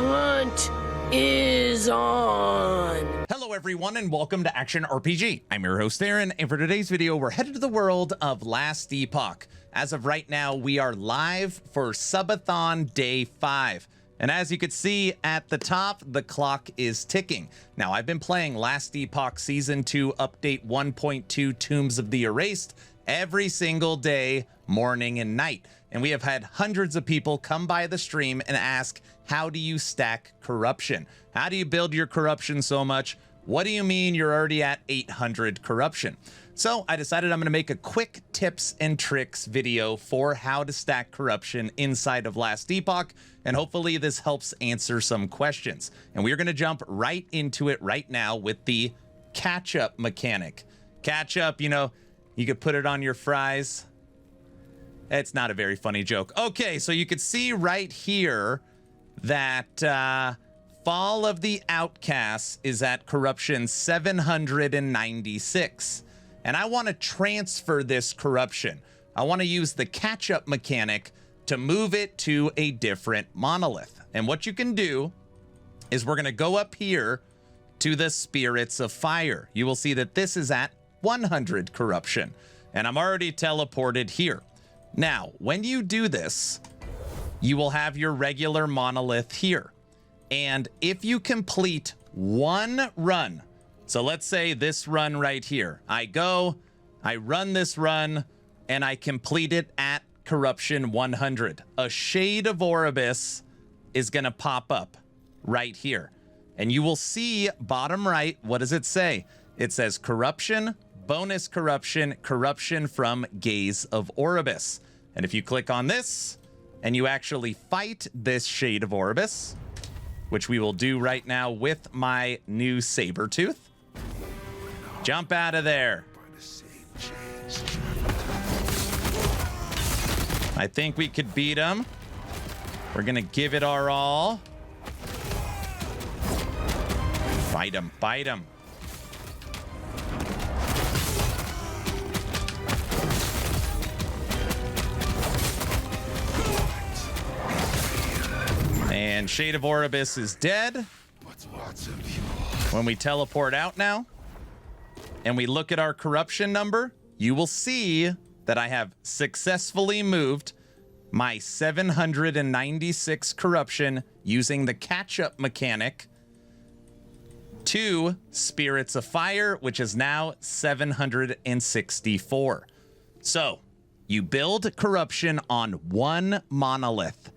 hunt is on. Hello everyone and welcome to Action RPG. I'm your host Aaron, and for today's video we're headed to the world of Last Epoch. As of right now we are live for Subathon Day 5. And as you can see at the top, the clock is ticking. Now, I've been playing Last Epoch Season 2 Update 1.2 Tombs of the Erased every single day, morning and night. And we have had hundreds of people come by the stream and ask, how do you stack corruption? How do you build your corruption so much? What do you mean you're already at 800 corruption? So I decided I'm going to make a quick tips and tricks video for how to stack corruption inside of Last Epoch, and hopefully this helps answer some questions. And we're going to jump right into it right now with the catch-up mechanic. Catch-up, you know, you could put it on your fries. It's not a very funny joke. Okay, so you could see right here that Fall of the Outcasts is at corruption 796. And I want to transfer this corruption. I want to use the catch-up mechanic to move it to a different monolith. And what you can do is we're going to go up here to the Spirits of Fire. You will see that this is at 100 corruption. And I'm already teleported here. Now, when you do this, you will have your regular monolith here. And if you complete one run, so let's say this run right here, I run this run, and I complete it at corruption 100. A Shade of Oribus is going to pop up right here. And you will see bottom right, what does it say? It says corruption, bonus corruption, corruption from Gaze of Oribus. And if you click on this, and you actually fight this Shade of Oribus, which we will do right now with my new Sabertooth. Jump out of there. I think we could beat him. We're gonna give it our all. Bite him, bite him. And Shade of Oribus is dead. When we teleport out now, and we look at our corruption number, you will see that I have successfully moved my 796 corruption using the catch-up mechanic to Spirits of Fire, which is now 764. So you build corruption on one monolith,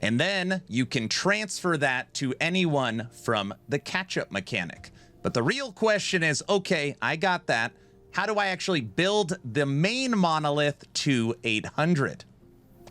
and then you can transfer that to anyone from the catch-up mechanic. But the real question is, okay, I got that. How do I actually build the main monolith to 800?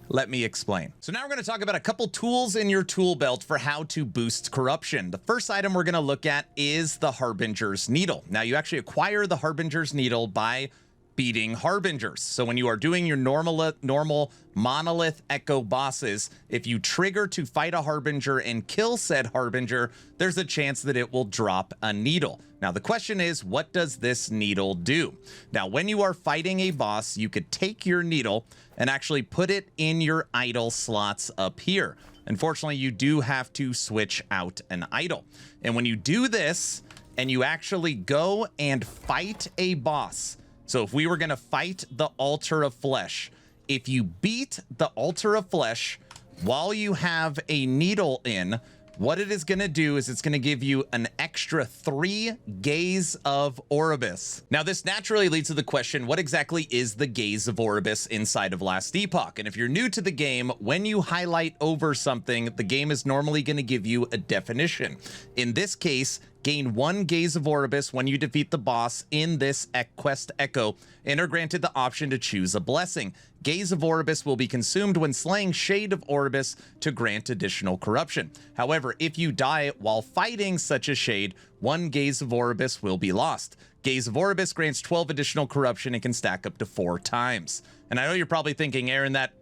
Let me explain. So now we're going to talk about a couple tools in your tool belt for how to boost corruption. The first item we're going to look at is the Harbinger's Needle. Now, you actually acquire the Harbinger's Needle by beating Harbingers. So when you are doing your normal monolith echo bosses, if you trigger to fight a Harbinger and kill said Harbinger, there's a chance that it will drop a needle. Now the question is, what does this needle do? Now when you are fighting a boss, you could take your needle and actually put it in your idle slots up here. Unfortunately, you do have to switch out an idol. And when you do this and you actually go and fight a boss, so if we were going to fight the Altar of Flesh, if you beat the Altar of Flesh while you have a needle in, what it is going to do is it's going to give you an extra 3 Gaze of Oribus. Now, this naturally leads to the question, what exactly is the Gaze of Oribus inside of Last Epoch? And if you're new to the game, when you highlight over something, the game is normally going to give you a definition. In this case, gain 1 Gaze of Oribus when you defeat the boss in this quest echo, and are granted the option to choose a blessing. Gaze of Oribus will be consumed when slaying Shade of Oribus to grant additional corruption. However, if you die while fighting such a Shade, 1 Gaze of Oribus will be lost. Gaze of Oribus grants 12 additional corruption and can stack up to 4 times. And I know you're probably thinking, Aaron, that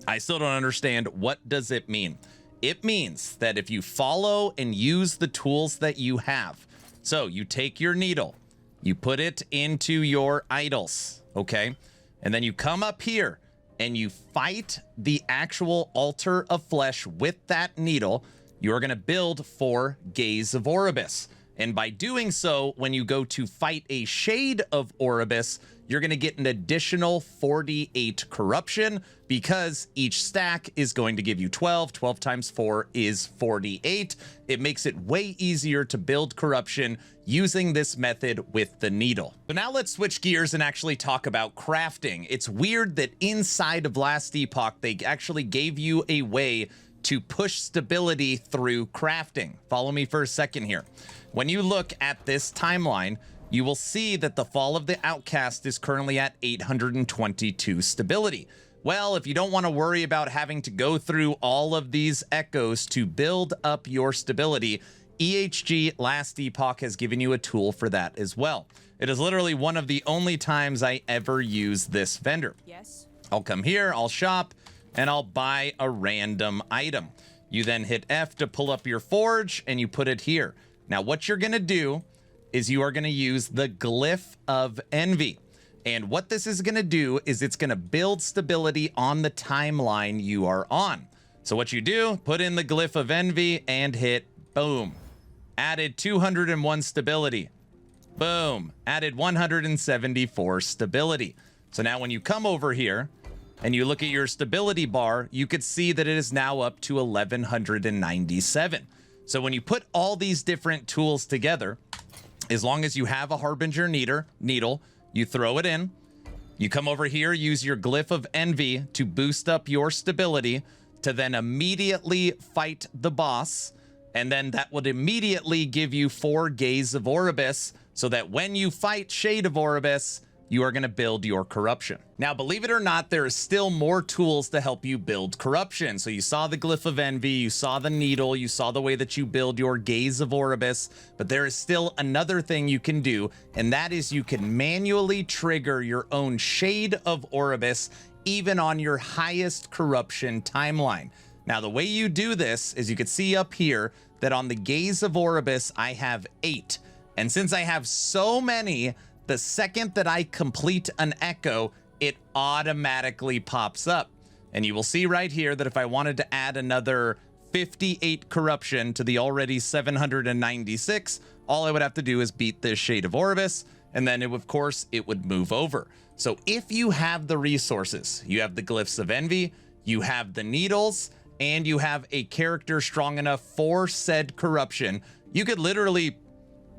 I still don't understand. What does it mean? It means that if you follow and use the tools that you have, so you take your needle, you put it into your idols, okay? And then you come up here and you fight the actual Altar of Flesh with that needle. you are going to build 4 Gaze of Oribus. And by doing so, when you go to fight a Shade of Oribus, you're going to get an additional 48 corruption because each stack is going to give you 12. 12 times 4 is 48. It makes it way easier to build corruption using this method with the needle. But now let's switch gears and actually talk about crafting. It's weird that inside of Last Epoch, they actually gave you a way to push stability through crafting. Follow me for a second here. When you look at this timeline, you will see that the Fall of the Outcast is currently at 822 stability. Well, if you don't want to worry about having to go through all of these echoes to build up your stability, EHG Last Epoch has given you a tool for that as well. It is literally one of the only times I ever use this vendor. Yes. I'll come here, I'll shop, and I'll buy a random item. You then hit F to pull up your forge, and you put it here. Now, what you're going to do is you are going to use the Glyph of Envy. And what this is going to do is it's going to build stability on the timeline you are on. So what you do, put in the Glyph of Envy and hit boom. Added 201 stability. Boom. Added 174 stability. So now when you come over here and you look at your stability bar, you could see that it is now up to 1197. So when you put all these different tools together, as long as you have a Harbinger needle, you throw it in. You come over here, use your Glyph of Envy to boost up your stability to then immediately fight the boss. And then that would immediately give you 4 Gaze of Oribus so that when you fight Shade of Oribus, you are going to build your corruption. Now, believe it or not, there is still more tools to help you build corruption. So you saw the Glyph of Envy, you saw the needle, you saw the way that you build your Gaze of Oribus, but there is still another thing you can do, and that is you can manually trigger your own Shade of Oribus even on your highest corruption timeline. Now, the way you do this is you can see up here that on the Gaze of Oribus, I have 8. And since I have so many, the second that I complete an echo, it automatically pops up. And you will see right here that if I wanted to add another 58 corruption to the already 796, all I would have to do is beat this Shade of Oribus, and then of course it would move over. So if you have the resources, you have the Glyphs of Envy, you have the needles, and you have a character strong enough for said corruption, you could literally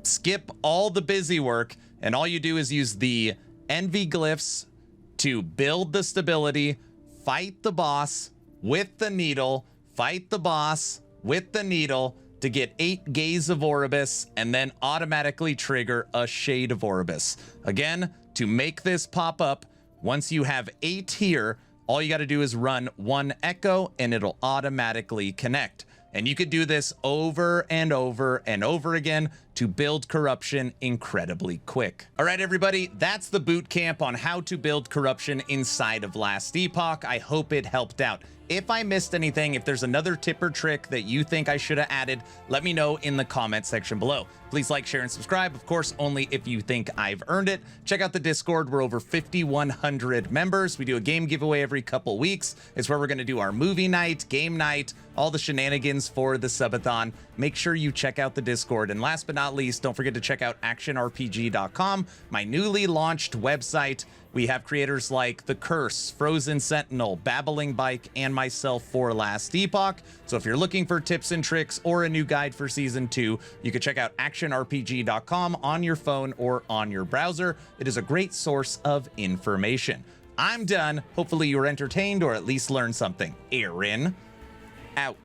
skip all the busy work, and all you do is use the Envy Glyphs to build the stability, fight the boss with the needle, fight the boss with the needle to get 8 Gaze of Oribus, and then automatically trigger a Shade of Oribus. Again, to make this pop up, once you have 8 here, all you got to do is run 1 echo and it'll automatically connect. And you could do this over and over and over again to build corruption incredibly quick. All right, everybody, that's the boot camp on how to build corruption inside of Last Epoch. I hope it helped out. If I missed anything, if there's another tip or trick that you think I should have added, let me know in the comment section below. Please like, share, and subscribe. Of course, only if you think I've earned it. Check out the Discord. We're over 5,100 members. We do a game giveaway every couple weeks. It's where we're going to do our movie night, game night, all the shenanigans for the subathon. Make sure you check out the Discord. And last but not least, don't forget to check out actionrpg.com, my newly launched website. We have creators like The Curse, Frozen Sentinel, Babbling Bike, and myself for Last Epoch. So if you're looking for tips and tricks or a new guide for Season 2, you can check out actionrpg.com on your phone or on your browser. It is a great source of information. I'm done. Hopefully you were entertained or at least learned something. Aaron, out.